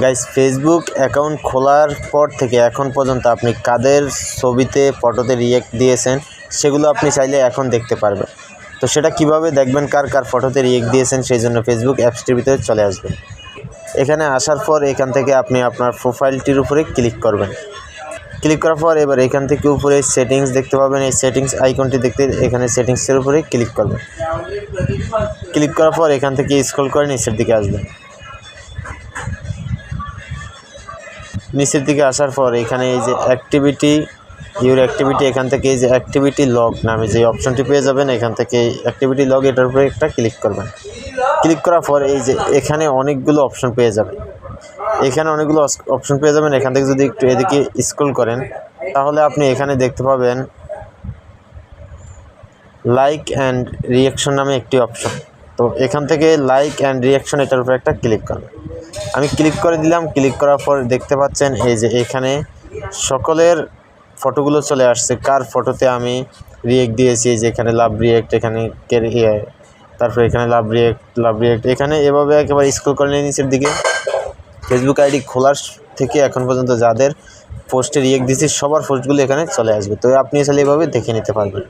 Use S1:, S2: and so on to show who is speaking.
S1: Guys, Facebook account খোলার পর থেকে এখন পর্যন্ত আপনি কাদের ছবিতে ফটোতে রিয়েক্ট দিয়েছেন সেগুলো আপনি চাইলে এখন দেখতে পারবেন। তো সেটা কিভাবে দেখবেন কার কার ফটোতে রিয়েক্ট দিয়েছেন, সেই জন্য ফেসবুক অ্যাপসটির ভিতরে চলে আসবেন। এখানে আসার পর এখান থেকে আপনি আপনার প্রোফাইলটির উপরে ক্লিক করবেন। ক্লিক করার পর এবার এখান থেকে উপরে সেটিংস দেখতে পাবেন। এই সেটিংস আইকনটি দেখতে এখানে সেটিংসের উপরে ক্লিক করবেন। ক্লিক করার পর এখান থেকে স্ক্রল করে নিচের দিকে আসবেন। নিচের দিকে আসার পর এখানে এই যে অ্যাক্টিভিটি এখান থেকে এই যে অ্যাক্টিভিটি লগ নামে যে অপশনটি পেয়ে যাবেন, এখান থেকে অ্যাক্টিভিটি লগ এটার উপরে একটা ক্লিক করবেন। ক্লিক করার পর এই যে এখানে অনেকগুলো অপশন পেয়ে যাবেন। এখান থেকে যদি একটু এদিকে স্ক্রল করেন তাহলে আপনি এখানে দেখতে পাবেন লাইক অ্যান্ড রিয়াকশন নামে একটি অপশন। তো এখান থেকে লাইক অ্যান্ড রিয়াকশন এটার উপরে একটা ক্লিক করবেন। আমি ক্লিক করে দিলাম। ক্লিক করার পর দেখতে পাচ্ছেন এই যে এখানে সকলের ফটোগুলো চলে আসছে, কার ফটোতে আমি রিয়েক্ট দিয়েছি। যে এখানে লাভ রিয়েক্ট, এখানে তারপরে এখানে লাভ রিয়েক্ট এখানে এভাবে একেবারে স্ক্রল করে নিচের দিকে ফেসবুক আইডি খোলার থেকে এখন পর্যন্ত যাদের পোস্টে রিয়েক্ট দিয়েছি সবার পোস্টগুলো এখানে চলে আসবে। তো আপনি চাইলে এভাবে দেখে নিতে পারবেন।